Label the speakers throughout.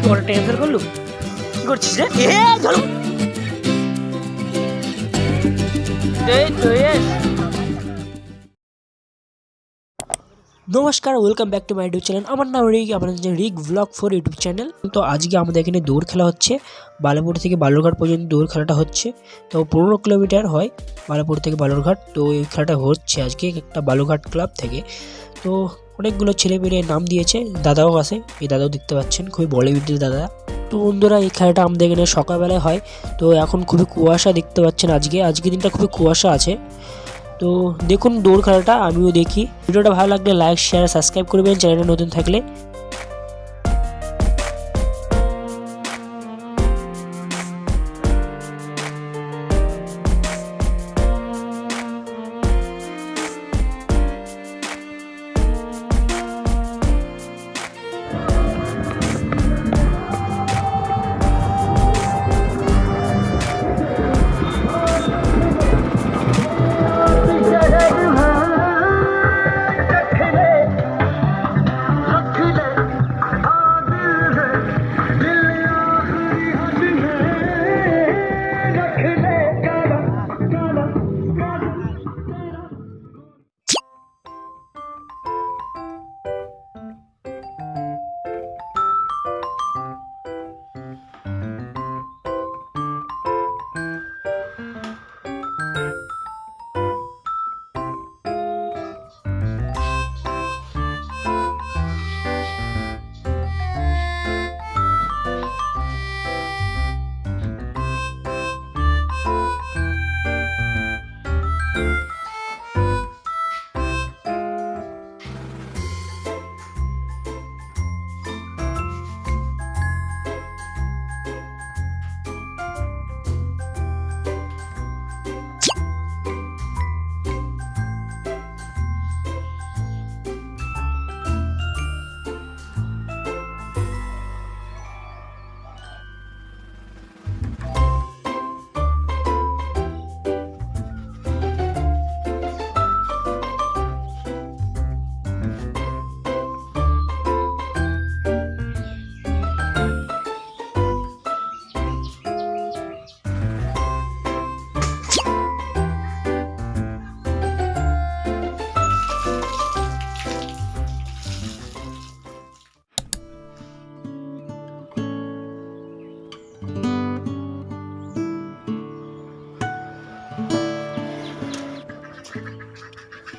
Speaker 1: বড় ক্যান্সেল করলু কি করছিস রে? ধরো নমস্কার, welcome back to my YouTube channel. আমার নাম রিক, আপনাদের রিক ব্লগ 4 ইউটিউব চ্যানেল। তো আজকে আমাদের এখানে দৌড় খেলা হচ্ছে। বালাপুর থেকে বালুরঘাট পর্যন্ত দৌড় খেলাটা হচ্ছে। তো 15 কিলোমিটার হয় বালাপুর থেকে বালুরঘাট। তো এই খেলাটা হচ্ছে আজকে একটা বালুরঘাট ক্লাব থেকে। তো অনেকগুলো ছেলেমেয়ে নাম দিয়েছে, দাদাও আছে, এই দাদাও দেখতে পাচ্ছেন, খুবই বলিউডের দাদা। তো বন্ধুরা, এই খেলাটা আমাদের এখানে সকালবেলায় হয়। তো এখন খুবই কুয়াশা দেখতে পাচ্ছেন, আজকে দিনটা খুবই কুয়াশা আছে। তো দেখুন দৌড় খেলাটা, আমিও দেখি। ভিডিওটা ভালো লাগলে লাইক, শেয়ার, সাবস্ক্রাইব করবেন চ্যানেলটা নতুন থাকলে।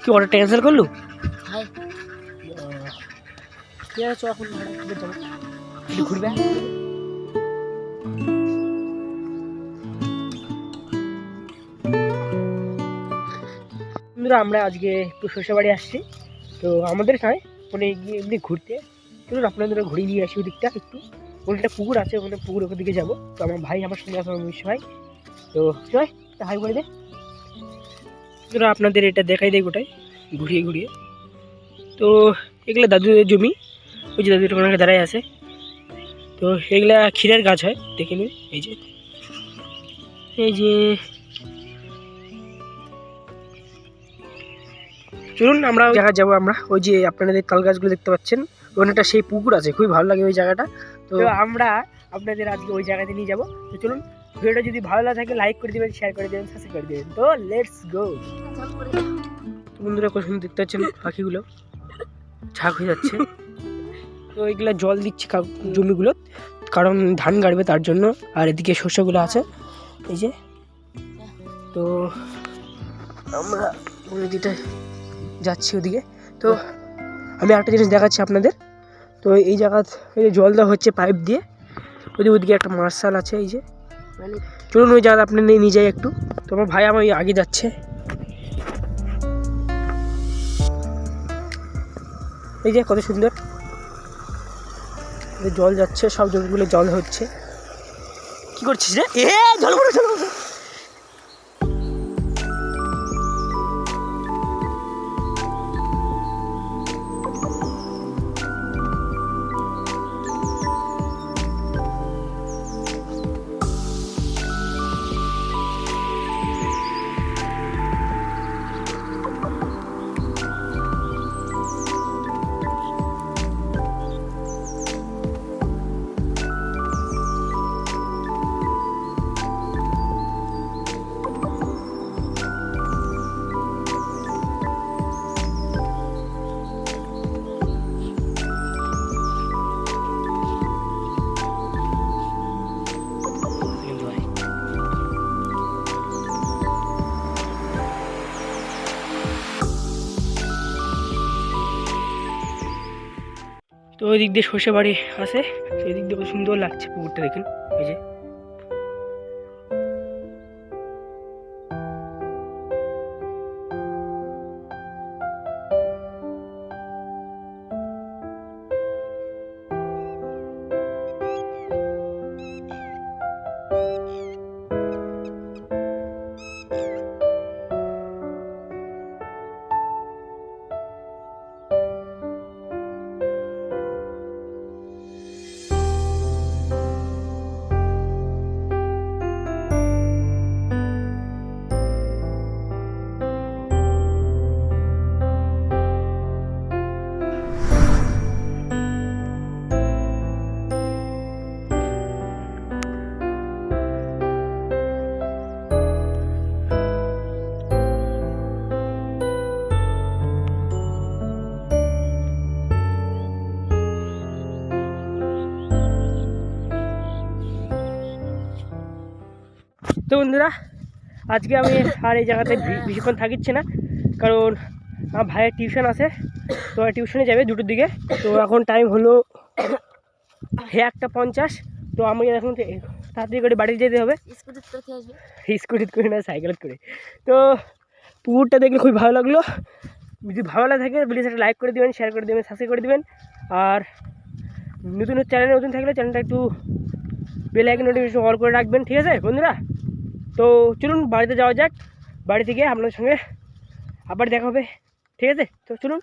Speaker 1: কি অর্ডারটা ক্যান্সেল করলু?
Speaker 2: হ্যাঁ,
Speaker 1: ঠিক আছে, চল এখন যাবো, ঘুরবে। বন্ধুরা, আমরা আজকে একটু শ্বশুরবাড়ি আসছি। তো আমাদের নয়, মানে এমনি ঘুরতে। চলুন আপনাদের ঘুরিয়ে নিয়ে আসি ওদিকটা একটু। ওখানে একটা পুকুর আছে, ওখানে পুকুরের দিকে যাবো। তো আমার ভাই আমার সঙ্গে আছে, আমার ভাই। তো চল হাই করে দে। বন্ধুরা, আপনাদের এটা দেখাই দেয় গোটাই ঘুরিয়ে ঘুরিয়ে। তো এগুলো দাদুদের জমি, ওই যে দাদুর ওখানে দাঁড়ায় আছে। তো এগুলা ক্ষীরের গাছ হয়, দেখে নিন। এই যে চলুন আমরা জায়গা যাবো। আমরা ওই যে আপনাদের তাল গাছগুলো দেখতে পাচ্ছেন, ওখানে একটা সেই পুকুর আছে, খুবই ভালো লাগে ওই জায়গাটা। তো আমরা আপনাদের আজকে ওই জায়গাতে নিয়ে যাবো। তো চলুন, ভিডিওটা যদি ভালো লাগে থাকে লাইক করে দেবেন, শেয়ার করে দেবেন, সাবস্ক্রাইব করে দেবেন। তো লেটস গো। তো বন্ধুরা, কত সুন্দর দেখতে পাচ্ছেন পাখিগুলো, ঝাঁক হয়ে যাচ্ছে। তো এইগুলা জল দিচ্ছে জমিগুলো, কারণ ধান গাড়বে তার জন্য। আর এদিকে শস্যগুলো আছে, এই যে। তো আমরা নদীটা যাচ্ছি ওদিকে। তো আমি একটা জিনিস দেখাচ্ছি আপনাদের। তো এই জায়গা জল দেওয়া হচ্ছে পাইপ দিয়ে। ওদিকে একটা মার্শাল আছে, এই যে। চলুন ওই জায়গা আপনি নিয়ে যাই একটু। তো আমার ভাই আমার আগে যাচ্ছে, এই যে কত সুন্দর জল যাচ্ছে, সব জমিগুলো জল হচ্ছে। কি করছিস রে? জল পড়ে জল। তো ওই দিক দিয়ে সর্ষে বাড়ি আছে, সেই দিক দিয়ে খুব সুন্দর লাগছে পুকুরটা, দেখুন এই যে। তো বন্ধুরা, আজকে আমি আর এই জায়গাতে বেশিক্ষণ থাকিচ্ছে না, কারণ আমার ভাইয়ের টিউশন আছে, তো টিউশনে যাবে 2টোর দিকে। তো এখন টাইম হলো 1:50। তো আমি এখন তাড়াতাড়ি করে বাড়ি যেতে হবে, স্কুটিতে করে না, সাইকেলে করে। তো পুকুরটা দেখলে খুবই ভালো লাগলো। যদি ভালো লাগে প্লিজ একটা লাইক করে দেবেন, শেয়ার করে দেবেন, সাবস্ক্রাইব করে দেবেন। আর নতুন চ্যানেলে নতুন থাকলে চ্যানেলটা একটু বেল আইকন নোটিফিকেশন অল করে রাখবেন, ঠিক আছে বন্ধুরা? তো চলুন বাড়িতে যাওয়া যাক, বাড়ি থেকে আপনাদের সঙ্গে আবার দেখা হবে, ঠিক আছে? তো চলুন।